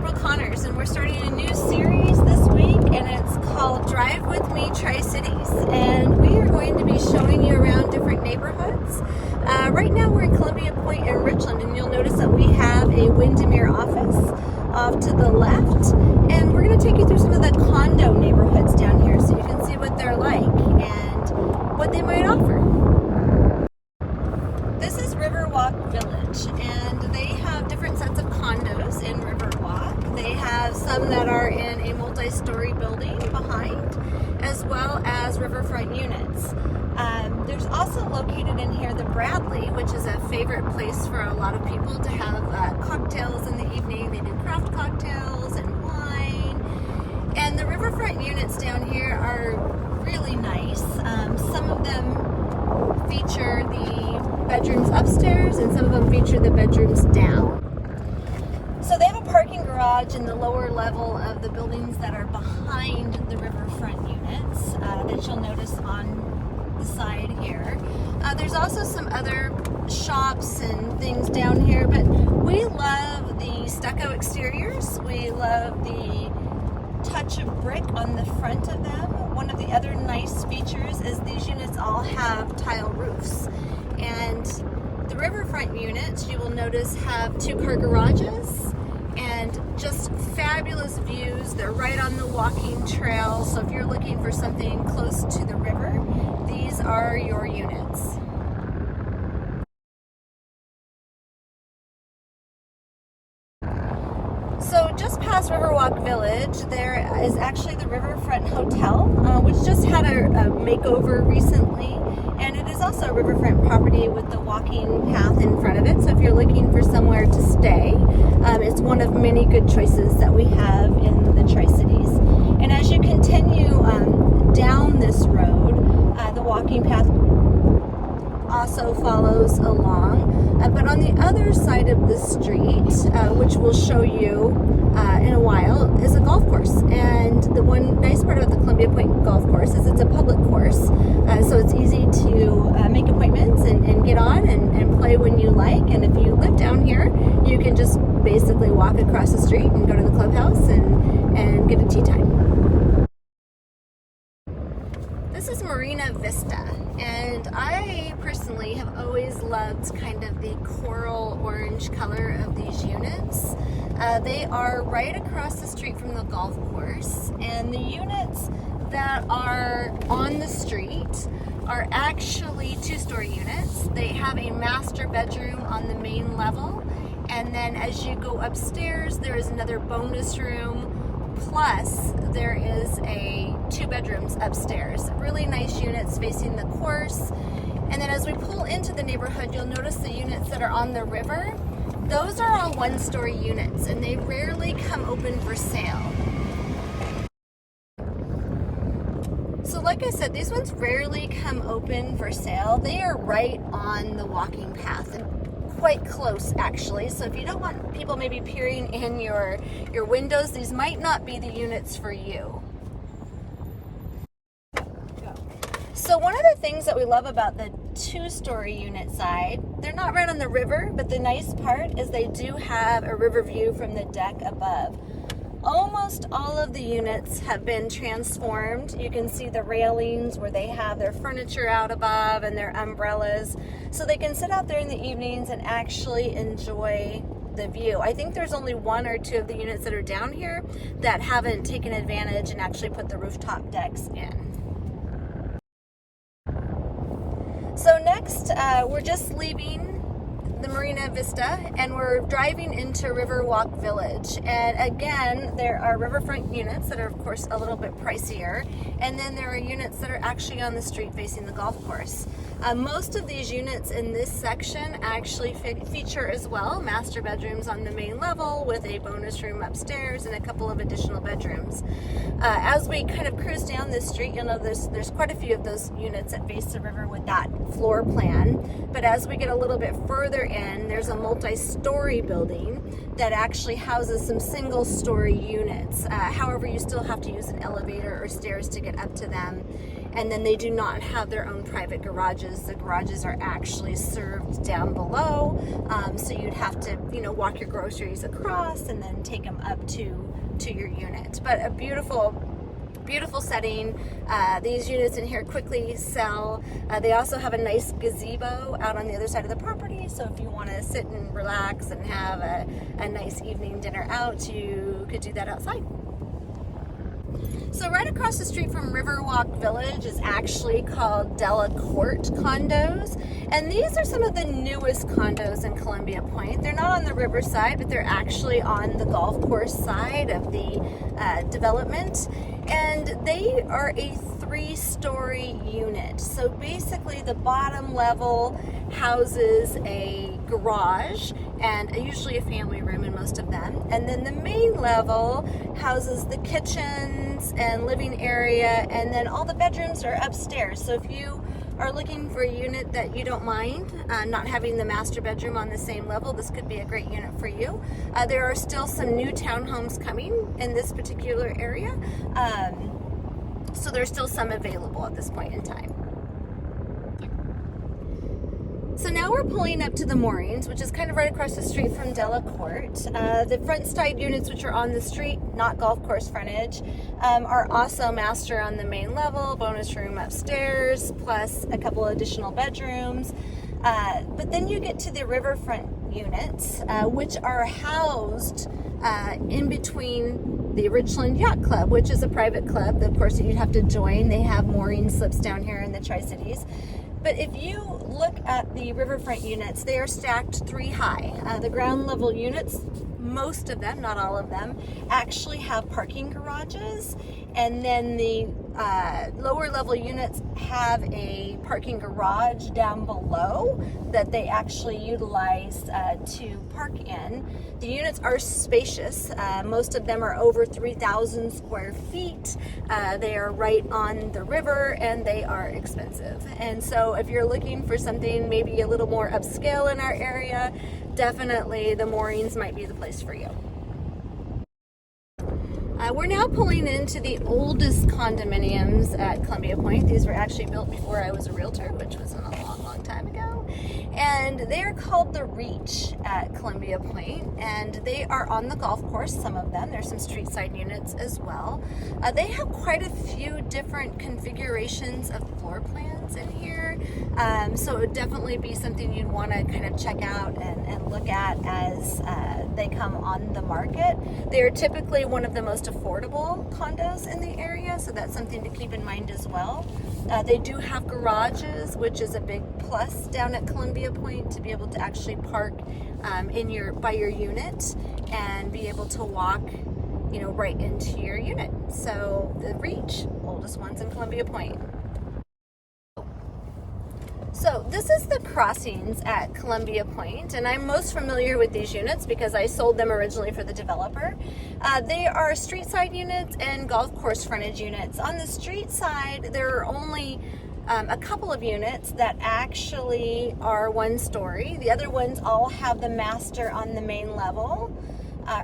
April Connors, and we're starting a new series this week, and it's called Drive With Me Tri-Cities, and we are going to be showing you around different neighborhoods. Right now we're in Columbia Point in Richland, and you'll notice that we have a Windermere office off to the left, and we're going to take you through some of the condo neighborhoods down here so you can see what they're like and what they might offer. This is Riverwalk Village, and they have different sets of condos in Riverwalk. They have some that are in a multi-story building behind, as well as riverfront units. There's also located in here the Bradley, which is a favorite place for a lot of people to have cocktails in the evening. They do craft cocktails and wine. And the riverfront units down here are really nice. Some of them feature the bedrooms upstairs, and some of them feature the bedrooms down. So they have a parking garage in the lower level of the buildings that are behind the riverfront units that you'll notice on the side here. There's also some other shops and things down here, but we love the stucco exteriors. We love the touch of brick on the front of them. One of the other nice features is these units all have tile roofs. And the riverfront units, you will notice, have 2-car garages and just fabulous views. They're right on the walking trail, so if you're looking for something close to the river, these are your units. So just past Riverwalk Village, there is actually the Riverfront Hotel, which just had a makeover recently, and it is also a riverfront property with the walking path in front of it. So if you're looking for somewhere to stay, it's one of many good choices that we have in the Tri-Cities. And as you continue down this road, the walking path also follows along, but on the other side of the street, which we'll show you in a while, is a golf course. And the one nice part about the Columbia Point golf course is it's a public course, so it's easy to make appointments and get on and play when you like. And if you live down here, you can just basically walk across the street and go to the clubhouse and get a tea time. This is Marina Vista, and I personally have always loved kind of the coral orange color of these units. They are right across the street from the golf course, and the units that are on the street are actually 2-story units. They have a master bedroom on the main level, and then as you go upstairs, there is another bonus room. Plus, there is 2 bedrooms upstairs. Really nice units facing the course. And then as we pull into the neighborhood, you'll notice the units that are on the river. Those are all 1-story units, and they rarely come open for sale. So like I said, these ones rarely come open for sale. They are right on the walking path, and quite close actually. So if you don't want people maybe peering in your windows, these might not be the units for you. So one of the things that we love about the 2-story unit side, they're not right on the river, but the nice part is they do have a river view from the deck above. Almost all of the units have been transformed. You can see the railings where they have their furniture out above and their umbrellas, so they can sit out there in the evenings and actually enjoy the view. I think there's only 1 or 2 of the units that are down here that haven't taken advantage and actually put the rooftop decks in. So next, we're just leaving the Marina Vista, and we're driving into Riverwalk Village. And again, there are riverfront units that are of course a little bit pricier, and then there are units that are actually on the street facing the golf course. Most of these units in this section actually feature as well master bedrooms on the main level with a bonus room upstairs and a couple of additional bedrooms. As we kind of cruise down this street, you'll know there's quite a few of those units that face the river with that floor plan. But as we get a little bit further in, there's a multi-story building that actually houses some single-story units. However, you still have to use an elevator or stairs to get up to them. and then they do not have their own private garages. The garages are actually served down below, so you'd have to, walk your groceries across and then take them up to your unit. But a beautiful setting. These units in here quickly sell. They also have a nice gazebo out on the other side of the property, so if you want to sit and relax and have a nice evening dinner out, you could do that outside. So right across the street from Riverwalk Village is actually called Della Condos, and these are some of the newest condos in Columbia Point. They're not on the riverside, but they're actually on the golf course side of the development, and they are a 3-story unit. So basically the bottom level houses a garage and usually a family room in most of them, and then the main level houses the kitchens and living area, and then all the bedrooms are upstairs. So if you are looking for a unit that you don't mind not having the master bedroom on the same level, this could be a great unit for you. There are still some new townhomes coming in this particular area, so there's still some available at this point in time. So now we're pulling up to the moorings, which is kind of right across the street from Della Court. The front side units, which are on the street, not golf course frontage, are also master on the main level, bonus room upstairs, plus a couple additional bedrooms. But then you get to the riverfront units, which are housed in between the Richland Yacht Club, which is a private club, of course, that you'd have to join. They have mooring slips down here in the Tri-Cities. But if you look at the riverfront units, they are stacked 3 high. The ground level units, most of them, not all of them, actually have parking garages, and then the lower level units have a parking garage down below that they actually utilize to park in. The units are spacious. Most of them are over 3,000 square feet. They are right on the river, and they are expensive. And so if you're looking for something maybe a little more upscale in our area, definitely the moorings might be the place for you. We're now pulling into the oldest condominiums at Columbia Point. These were actually built before I was a realtor, which was a long time ago. And they are called the Reach at Columbia Point, and they are on the golf course, some of them. There's some street side units as well. They have quite a few different configurations of floor plans in here, so it would definitely be something you'd want to kind of check out and look at as they come on the market. They are typically one of the most affordable condos in the area, so that's something to keep in mind as well. They do have garages, which is a big plus down at Columbia Point, to be able to actually park by your unit and be able to walk right into your unit. So the Reach, oldest ones in Columbia Point. So this is the crossings at Columbia Point, and I'm most familiar with these units because I sold them originally for the developer. They are street side units and golf course frontage units. On the street side, there are only a couple of units that actually are 1 story. The other ones all have the master on the main level,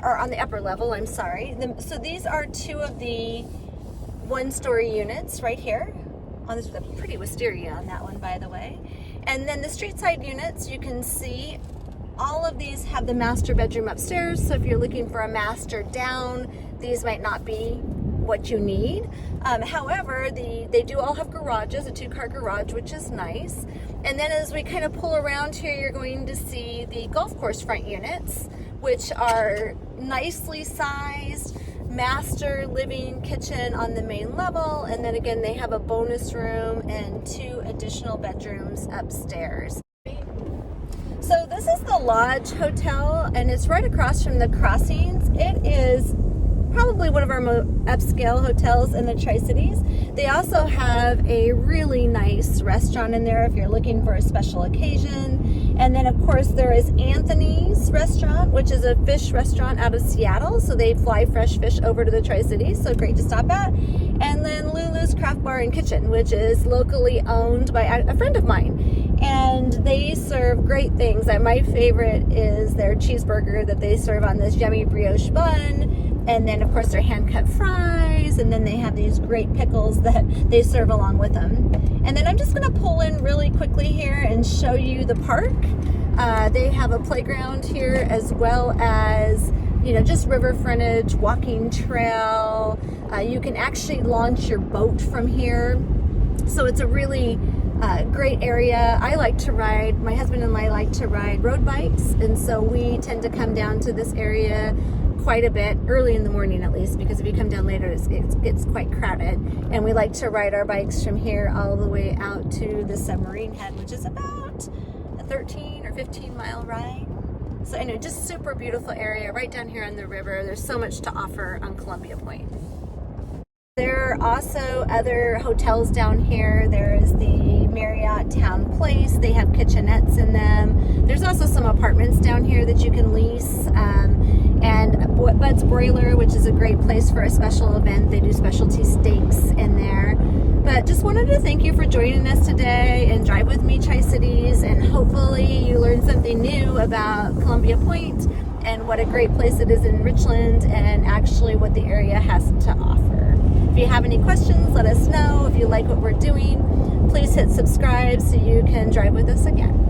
or on the upper level, I'm sorry. So these are 2 of the 1 story units right here. Oh, this is a pretty wisteria on that one, by the way. And then the street side units, you can see all of these have the master bedroom upstairs. So if you're looking for a master down, these might not be what you need. However, they do all have garages, a 2-car garage, which is nice. And then as we kind of pull around here, you're going to see the golf course front units, which are nicely sized, master living kitchen on the main level, and then again they have a bonus room and 2 additional bedrooms upstairs. So this is the Lodge Hotel, and it's right across from the crossings. It is probably one of our most upscale hotels in the Tri-Cities. They also have a really nice restaurant in there if you're looking for a special occasion. And then of course there is Anthony's Restaurant, which is a fish restaurant out of Seattle. So they fly fresh fish over to the Tri-Cities, so great to stop at. And then Lulu's Craft Bar and Kitchen, which is locally owned by a friend of mine. and they serve great things. My favorite is their cheeseburger that they serve on this yummy brioche bun, and then of course their hand-cut fries, and then they have these great pickles that they serve along with them. And then I'm just going to pull in really quickly here and show you the park. They have a playground here, as well as, you know, just river frontage, walking trail. You can actually launch your boat from here. So it's a really great area. I like to ride, my husband and I like to ride road bikes, and so we tend to come down to this area quite a bit, early in the morning at least, because if you come down later it's quite crowded. And we like to ride our bikes from here all the way out to the submarine head, which is about a 13 or 15 mile ride. So anyway, just super beautiful area right down here on the river. There's so much to offer on Columbia Point. There are also other hotels down here. There is the Marriott Town Place. They have kitchenettes in them. There's also some apartments down here that you can lease. And Bud's Broiler, which is a great place for a special event. They do specialty steaks in there. But just wanted to thank you for joining us today and Drive With Me Tri-Cities, and hopefully you learned something new about Columbia Point and what a great place it is in Richland, and actually what the area has to offer. If you have any questions, let us know. If you like what we're doing, please hit subscribe so you can drive with us again.